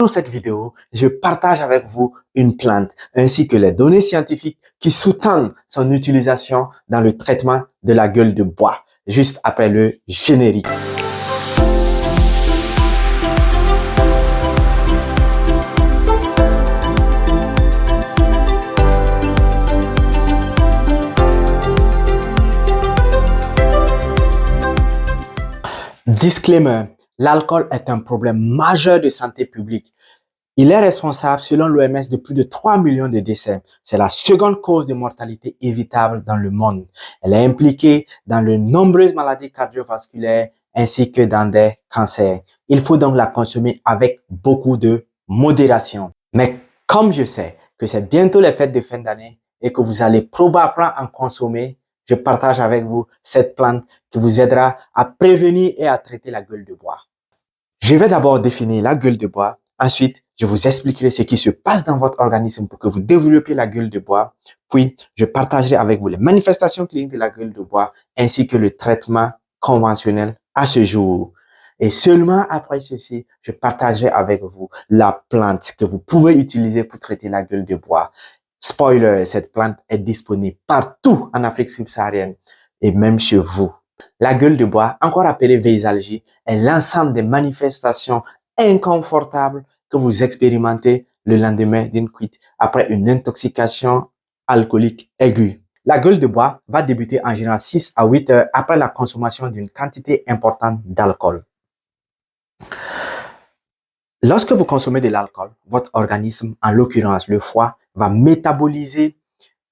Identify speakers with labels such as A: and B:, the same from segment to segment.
A: Dans cette vidéo, je partage avec vous une plante ainsi que les données scientifiques qui sous-tendent son utilisation dans le traitement de la gueule de bois, juste après le générique. Disclaimer, l'alcool est un problème majeur de santé publique. Il est responsable, selon l'OMS, de plus de 3 millions de décès. C'est la seconde cause de mortalité évitable dans le monde. Elle est impliquée dans de nombreuses maladies cardiovasculaires ainsi que dans des cancers. Il faut donc la consommer avec beaucoup de modération. Mais comme je sais que c'est bientôt les fêtes de fin d'année et que vous allez probablement en consommer, je partage avec vous cette plante qui vous aidera à prévenir et à traiter la gueule de bois. Je vais d'abord définir la gueule de bois. Ensuite, je vous expliquerai ce qui se passe dans votre organisme pour que vous développiez la gueule de bois. Puis, je partagerai avec vous les manifestations cliniques de la gueule de bois ainsi que le traitement conventionnel à ce jour. Et seulement après ceci, je partagerai avec vous la plante que vous pouvez utiliser pour traiter la gueule de bois. Spoiler, cette plante est disponible partout en Afrique subsaharienne et même chez vous. La gueule de bois, encore appelée veisalgie, est l'ensemble des manifestations inconfortables que vous expérimentez le lendemain d'une cuite après une intoxication alcoolique aiguë. La gueule de bois va débuter en général 6 à 8 heures après la consommation d'une quantité importante d'alcool. Lorsque vous consommez de l'alcool, votre organisme, en l'occurrence le foie, va métaboliser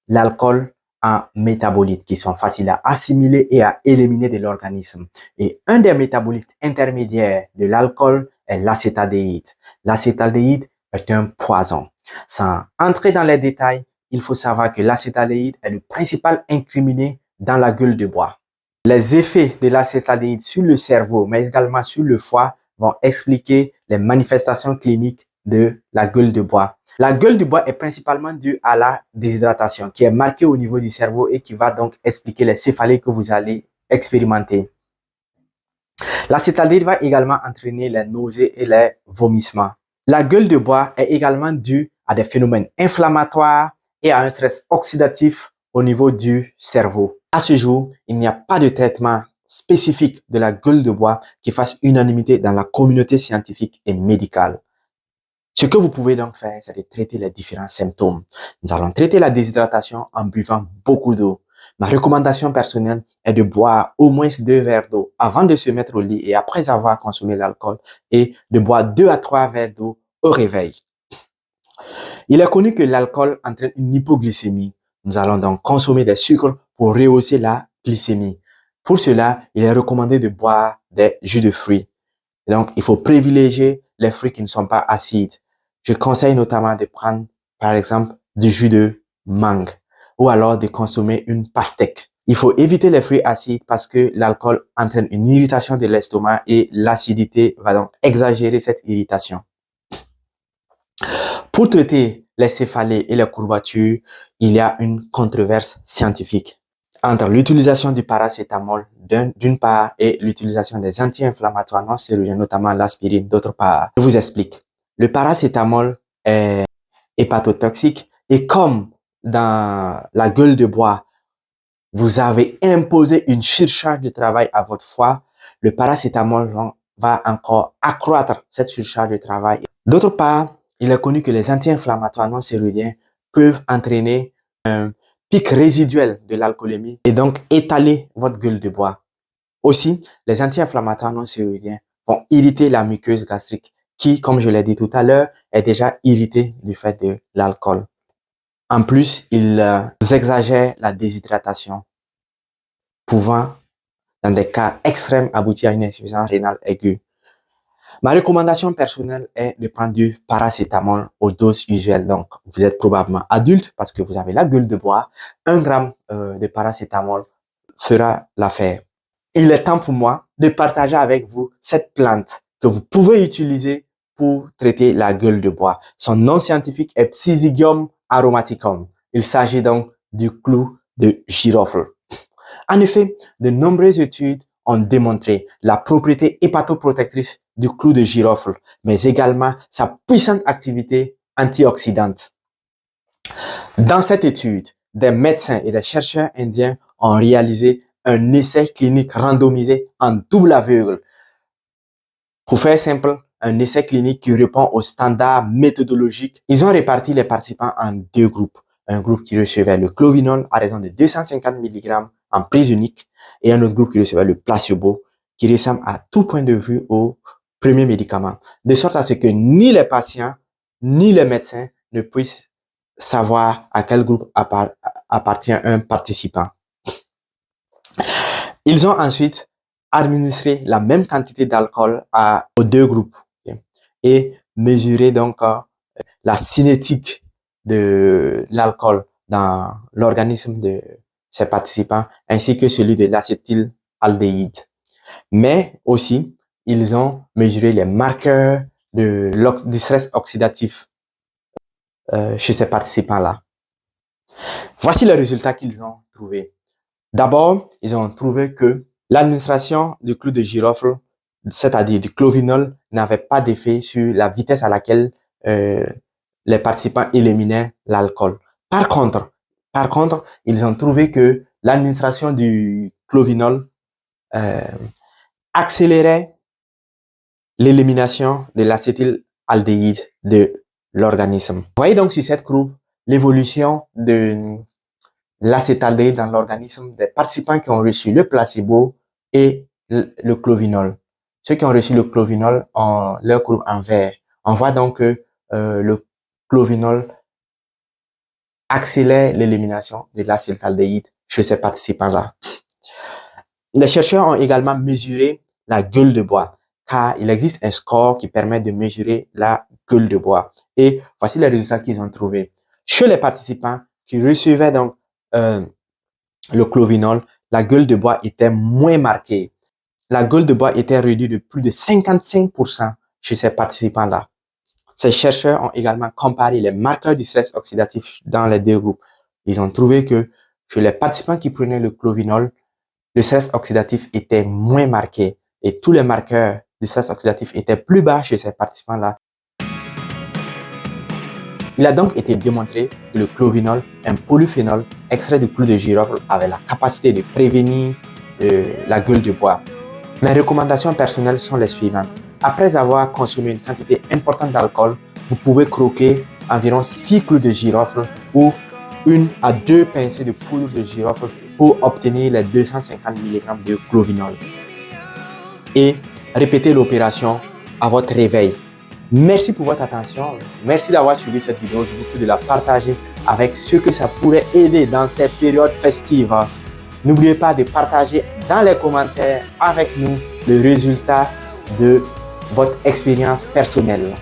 A: l'alcool en métabolites qui sont faciles à assimiler et à éliminer de l'organisme. Et un des métabolites intermédiaires de l'alcool est l'acétaldéhyde. L'acétaldéhyde est un poison. Sans entrer dans les détails, il faut savoir que l'acétaldéhyde est le principal incriminé dans la gueule de bois. Les effets de l'acétaldéhyde sur le cerveau, mais également sur le foie, vont expliquer les manifestations cliniques de la gueule de bois. La gueule de bois est principalement due à la déshydratation qui est marquée au niveau du cerveau et qui va donc expliquer les céphalées que vous allez expérimenter. L'acétaldéhyde va également entraîner les nausées et les vomissements. La gueule de bois est également due à des phénomènes inflammatoires et à un stress oxydatif au niveau du cerveau. À ce jour, il n'y a pas de traitement spécifique de la gueule de bois qui fasse unanimité dans la communauté scientifique et médicale. Ce que vous pouvez donc faire, c'est de traiter les différents symptômes. Nous allons traiter la déshydratation en buvant beaucoup d'eau. Ma recommandation personnelle est de boire au moins 2 verres d'eau avant de se mettre au lit et après avoir consommé l'alcool et de boire 2 à 3 verres d'eau au réveil. Il est connu que l'alcool entraîne une hypoglycémie. Nous allons donc consommer des sucres pour rehausser la glycémie. Pour cela, il est recommandé de boire des jus de fruits. Donc, il faut privilégier les fruits qui ne sont pas acides. Je conseille notamment de prendre, par exemple, du jus de mangue ou alors de consommer une pastèque. Il faut éviter les fruits acides parce que l'alcool entraîne une irritation de l'estomac et l'acidité va donc exagérer cette irritation. Pour traiter les céphalées et les courbatures, il y a une controverse scientifique entre l'utilisation du paracétamol d'une part et l'utilisation des anti-inflammatoires non stéroïdiens, notamment l'aspirine d'autre part. Je vous explique. Le paracétamol est hépatotoxique et comme dans la gueule de bois, vous avez imposé une surcharge de travail à votre foie, le paracétamol va encore accroître cette surcharge de travail. D'autre part, il est connu que les anti-inflammatoires non stéroïdiens peuvent entraîner un pic résiduel de l'alcoolémie et donc étaler votre gueule de bois. Aussi, les anti-inflammatoires non stéroïdiens vont irriter la muqueuse gastrique qui, comme je l'ai dit tout à l'heure, est déjà irritée du fait de l'alcool. En plus, ils exagèrent la déshydratation, pouvant, dans des cas extrêmes, aboutir à une insuffisance rénale aiguë. Ma recommandation personnelle est de prendre du paracétamol aux doses usuelles. Donc, vous êtes probablement adulte parce que vous avez la gueule de bois. 1 gramme de paracétamol fera l'affaire. Il est temps pour moi de partager avec vous cette plante que vous pouvez utiliser pour traiter la gueule de bois. Son nom scientifique est Psizygium aromaticum. Il s'agit donc du clou de girofle. En effet, de nombreuses études ont démontré la propriété hépatoprotectrice du clou de girofle, mais également sa puissante activité antioxydante. Dans cette étude, des médecins et des chercheurs indiens ont réalisé un essai clinique randomisé en double aveugle. Pour faire simple, un essai clinique qui répond aux standards méthodologiques. Ils ont réparti les participants en deux groupes. Un groupe qui recevait le clovinol à raison de 250 mg en prise unique et un autre groupe qui recevait le placebo qui ressemble à tout point de vue au premier médicament. De sorte à ce que ni les patients ni les médecins ne puissent savoir à quel groupe appartient un participant. Ils ont ensuite administré la même quantité d'alcool aux deux groupes et mesuré donc la cinétique de l'alcool dans l'organisme de ces participants ainsi que celui de l'acétylaldéhyde. Mais aussi, ils ont mesuré les marqueurs du stress oxydatif chez ces participants-là. Voici les résultats qu'ils ont trouvés. D'abord, ils ont trouvé que l'administration du clou de girofle, c'est-à-dire du clovinol, n'avait pas d'effet sur la vitesse à laquelle les participants éliminaient l'alcool. Par contre, ils ont trouvé que l'administration du clovinol accélérait l'élimination de l'acétylaldéhyde de l'organisme. Vous voyez donc sur cette courbe l'évolution de l'acétaldéhyde dans l'organisme des participants qui ont reçu le placebo et le clovinol. Ceux qui ont reçu le clovinol ont leur courbe en vert. On voit donc que le clovinol accélère l'élimination de l'acétaldéhyde chez ces participants-là. Les chercheurs ont également mesuré la gueule de bois, car il existe un score qui permet de mesurer la gueule de bois. Et voici les résultats qu'ils ont trouvés. Chez les participants qui recevaient donc le clovinol, la gueule de bois était moins marquée. La gueule de bois était réduite de plus de 55% chez ces participants-là. Ces chercheurs ont également comparé les marqueurs du stress oxydatif dans les deux groupes. Ils ont trouvé que chez les participants qui prenaient le clovinol, le stress oxydatif était moins marqué et tous les marqueurs du stress oxydatif étaient plus bas chez ces participants-là. Il a donc été démontré que le clovinol, un polyphénol extrait du clou de girofle, avait la capacité de prévenir la gueule de bois. Mes recommandations personnelles sont les suivantes. Après avoir consommé une quantité importante d'alcool, vous pouvez croquer environ 6 clous de girofle ou 1 à 2 pincées de poudre de girofle pour obtenir les 250 mg de clovinol. Et répétez l'opération à votre réveil. Merci pour votre attention. Merci d'avoir suivi cette vidéo. Je vous prie de la partager avec ceux que ça pourrait aider dans ces périodes festives. N'oubliez pas de partager dans les commentaires avec nous le résultat de votre expérience personnelle.